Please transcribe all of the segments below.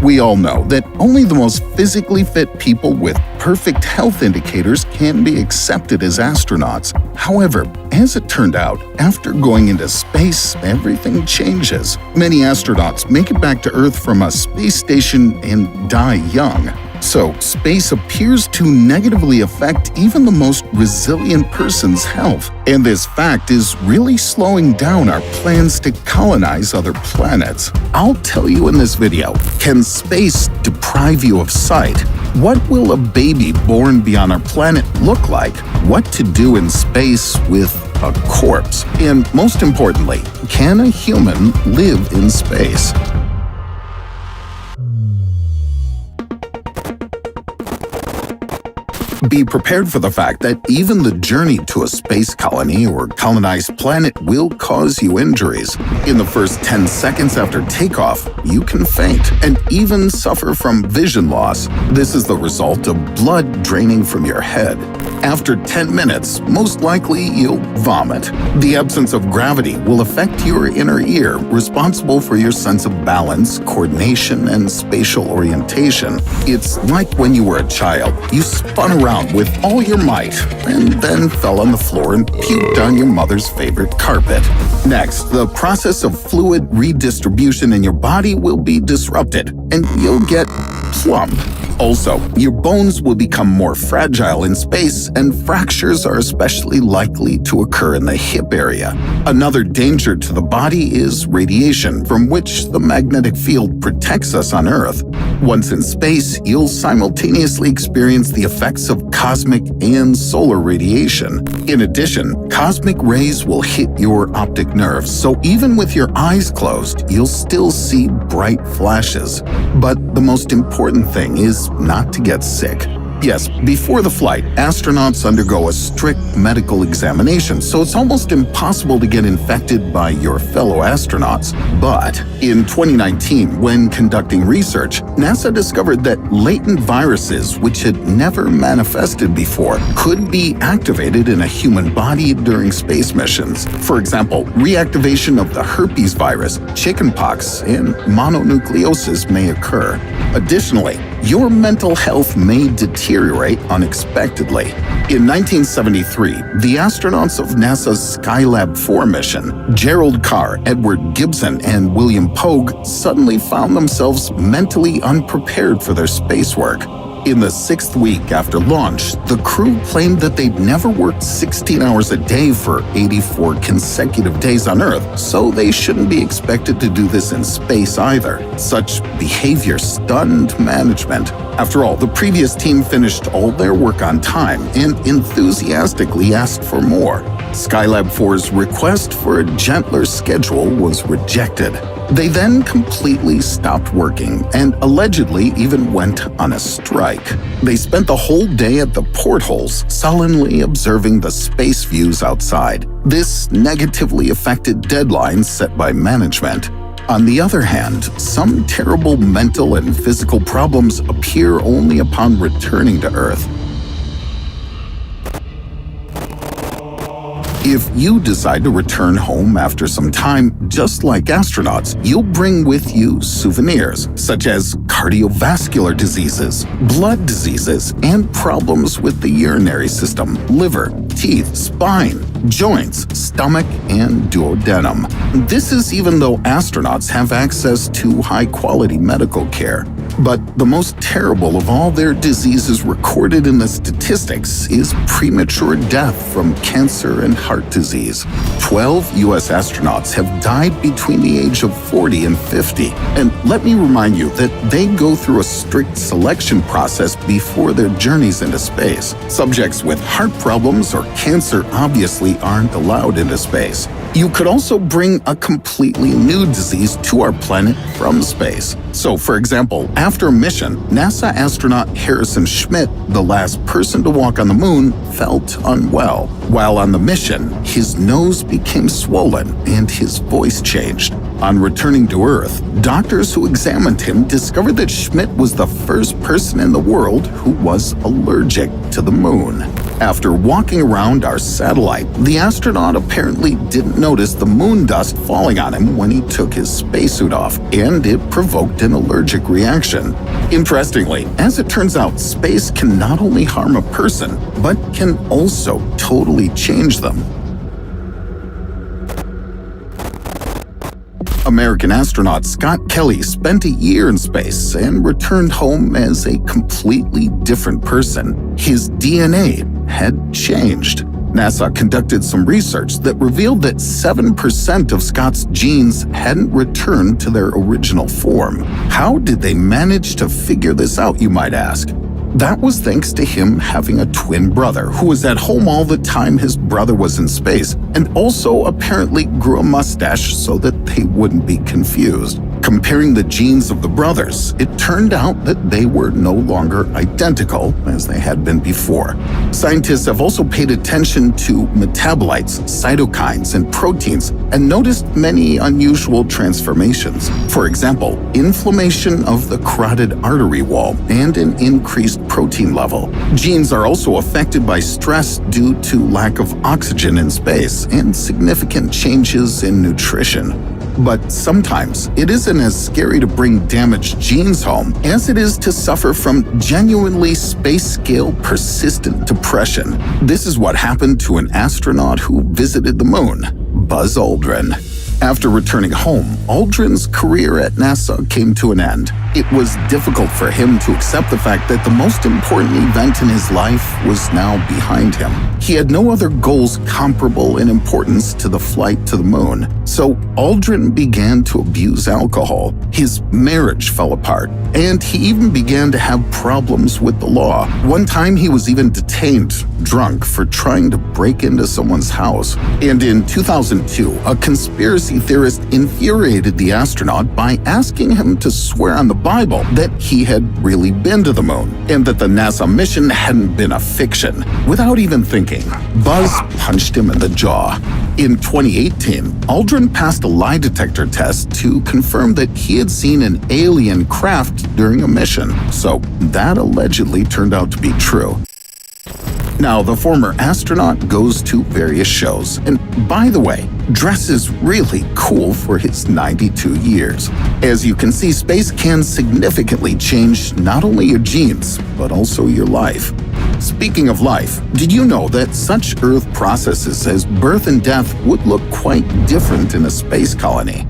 We all know that only the most physically fit people with perfect health indicators can be accepted as astronauts. However, as it turned out, after going into space, everything changes. Many astronauts make it back to Earth from a space station and die young. So, space appears to negatively affect even the most resilient person's health. And this fact is really slowing down our plans to colonize other planets. I'll tell you in this video, can space deprive you of sight? What will a baby born beyond our planet look like? What to do in space with a corpse? And most importantly, can a human live in space? Be prepared for the fact that even the journey to a space colony or colonized planet will cause you injuries. In the first 10 seconds after takeoff, you can faint and even suffer from vision loss. This is the result of blood draining from your head. After 10 minutes, most likely you'll vomit. The absence of gravity will affect your inner ear, responsible for your sense of balance, coordination, and spatial orientation. It's like when you were a child. You spun around with all your might and then fell on the floor and puked on your mother's favorite carpet. Next, the process of fluid redistribution in your body will be disrupted and you'll get plump. Also, your bones will become more fragile in space, and fractures are especially likely to occur in the hip area. Another danger to the body is radiation, from which the magnetic field protects us on Earth. Once in space, you'll simultaneously experience the effects of cosmic and solar radiation. In addition, cosmic rays will hit your optic nerves, so even with your eyes closed, you'll still see bright flashes. But the most important thing is not to get sick. Yes, before the flight, astronauts undergo a strict medical examination, so it's almost impossible to get infected by your fellow astronauts. But in 2019, when conducting research, NASA discovered that latent viruses, which had never manifested before, could be activated in a human body during space missions. For example, reactivation of the herpes virus, chickenpox, and mononucleosis may occur. Additionally, your mental health may deteriorate unexpectedly. In 1973, the astronauts of NASA's Skylab 4 mission, Gerald Carr, Edward Gibson, and William Pogue, suddenly found themselves mentally unprepared for their space work. In the 6th week after launch, the crew claimed that they'd never worked 16 hours a day for 84 consecutive days on Earth, so they shouldn't be expected to do this in space either. Such behavior stunned management. After all, the previous team finished all their work on time and enthusiastically asked for more. Skylab 4's request for a gentler schedule was rejected. They then completely stopped working and allegedly even went on a strike. They spent the whole day at the portholes, sullenly observing the space views outside. This negatively affected deadlines set by management. On the other hand, some terrible mental and physical problems appear only upon returning to Earth. If you decide to return home after some time, just like astronauts, you'll bring with you souvenirs, such as cardiovascular diseases, blood diseases, and problems with the urinary system, liver, teeth, spine, joints, stomach, and duodenum. This is even though astronauts have access to high-quality medical care. But the most terrible of all their diseases recorded in the statistics is premature death from cancer and heart disease. 12 U.S. astronauts have died between the age of 40 and 50. And let me remind you that they go through a strict selection process before their journeys into space. Subjects with heart problems or cancer obviously aren't allowed into space. You could also bring a completely new disease to our planet from space. So, for example, after a mission, NASA astronaut Harrison Schmitt, the last person to walk on the moon, felt unwell. While on the mission, his nose became swollen and his voice changed. On returning to Earth, doctors who examined him discovered that Schmidt was the first person in the world who was allergic to the moon. After walking around our satellite, the astronaut apparently didn't notice the moon dust falling on him when he took his spacesuit off, and it provoked an allergic reaction. Interestingly, as it turns out, space can not only harm a person, but can also totally change them. American astronaut Scott Kelly spent a year in space and returned home as a completely different person. His DNA had changed. NASA conducted some research that revealed that 7% of Scott's genes hadn't returned to their original form. How did they manage to figure this out, you might ask? That was thanks to him having a twin brother who was at home all the time his brother was in space, and also apparently grew a mustache so that they wouldn't be confused. Comparing the genes of the brothers, it turned out that they were no longer identical as they had been before. Scientists have also paid attention to metabolites, cytokines, and proteins, and noticed many unusual transformations. For example, inflammation of the carotid artery wall and an increased protein level. Genes are also affected by stress due to lack of oxygen in space and significant changes in nutrition. But sometimes it isn't as scary to bring damaged genes home as it is to suffer from genuinely space-scale persistent depression. This is what happened to an astronaut who visited the moon, Buzz Aldrin. After returning home, Aldrin's career at NASA came to an end. It was difficult for him to accept the fact that the most important event in his life was now behind him. He had no other goals comparable in importance to the flight to the moon, so Aldrin began to abuse alcohol. His marriage fell apart, and he even began to have problems with the law. One time he was even detained, drunk, for trying to break into someone's house. And in 2002, a conspiracy theorist infuriated the astronaut by asking him to swear on the Bible that he had really been to the moon, and that the NASA mission hadn't been a fiction. Without even thinking, Buzz punched him in the jaw. In 2018, Aldrin passed a lie detector test to confirm that he had seen an alien craft during a mission, so that allegedly turned out to be true. Now, the former astronaut goes to various shows, and by the way, dresses really cool for his 92 years. As you can see, space can significantly change not only your genes, but also your life. Speaking of life, did you know that such Earth processes as birth and death would look quite different in a space colony?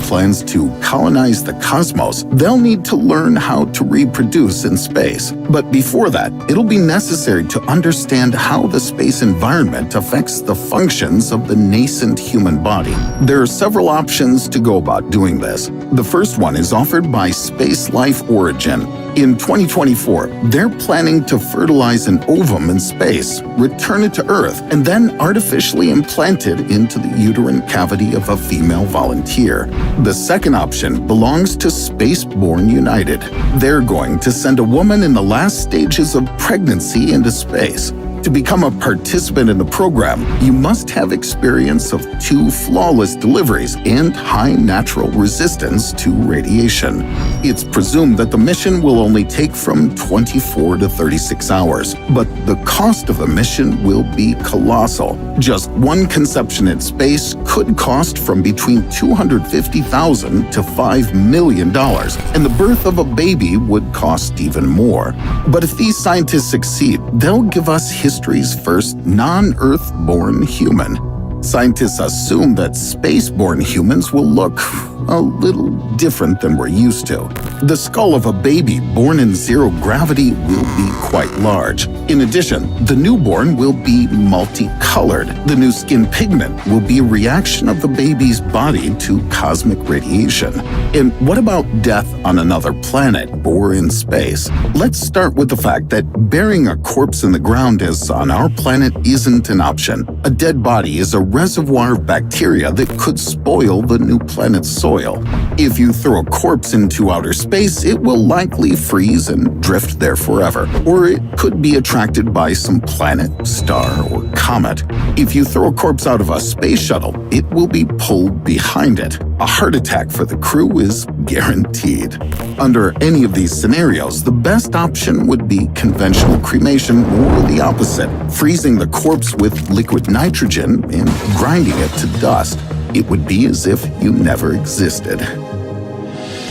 Plans to colonize the cosmos, they'll need to learn how to reproduce in space. But before that, it'll be necessary to understand how the space environment affects the functions of the nascent human body. There are several options to go about doing this. The first one is offered by Space Life Origin. In 2024, they're planning to fertilize an ovum in space, return it to Earth, and then artificially implant it into the uterine cavity of a female volunteer. The second option belongs to Spaceborne United. They're going to send a woman in the last stages of pregnancy into space. To become a participant in the program, you must have experience of 2 flawless deliveries and high natural resistance to radiation. It's presumed that the mission will only take from 24 to 36 hours, but the cost of the mission will be colossal. Just one conception in space could cost from between $250,000 to $5 million, and the birth of a baby would cost even more. But if these scientists succeed, they'll give us history's first non-Earth-born human. Scientists assume that space-born humans will look a little different than we're used to. The skull of a baby born in zero gravity will be quite large. In addition, the newborn will be multicolored. The new skin pigment will be a reaction of the baby's body to cosmic radiation. And what about death on another planet or in space? Let's start with the fact that burying a corpse in the ground as on our planet isn't an option. A dead body is a reservoir of bacteria that could spoil the new planet's soil. soil. If you throw a corpse into outer space, it will likely freeze and drift there forever. Or it could be attracted by some planet, star, or comet. If you throw a corpse out of a space shuttle, it will be pulled behind it. A heart attack for the crew is guaranteed. Under any of these scenarios, the best option would be conventional cremation or the opposite, freezing the corpse with liquid nitrogen and grinding it to dust. It would be as if you never existed.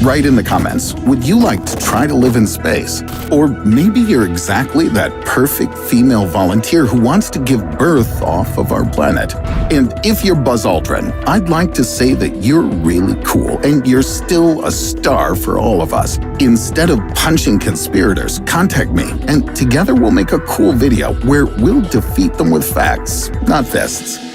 Write in the comments, would you like to try to live in space? Or maybe you're exactly that perfect female volunteer who wants to give birth off of our planet. And if you're Buzz Aldrin, I'd like to say that you're really cool and you're still a star for all of us. Instead of punching conspirators, contact me and together we'll make a cool video where we'll defeat them with facts, not fists.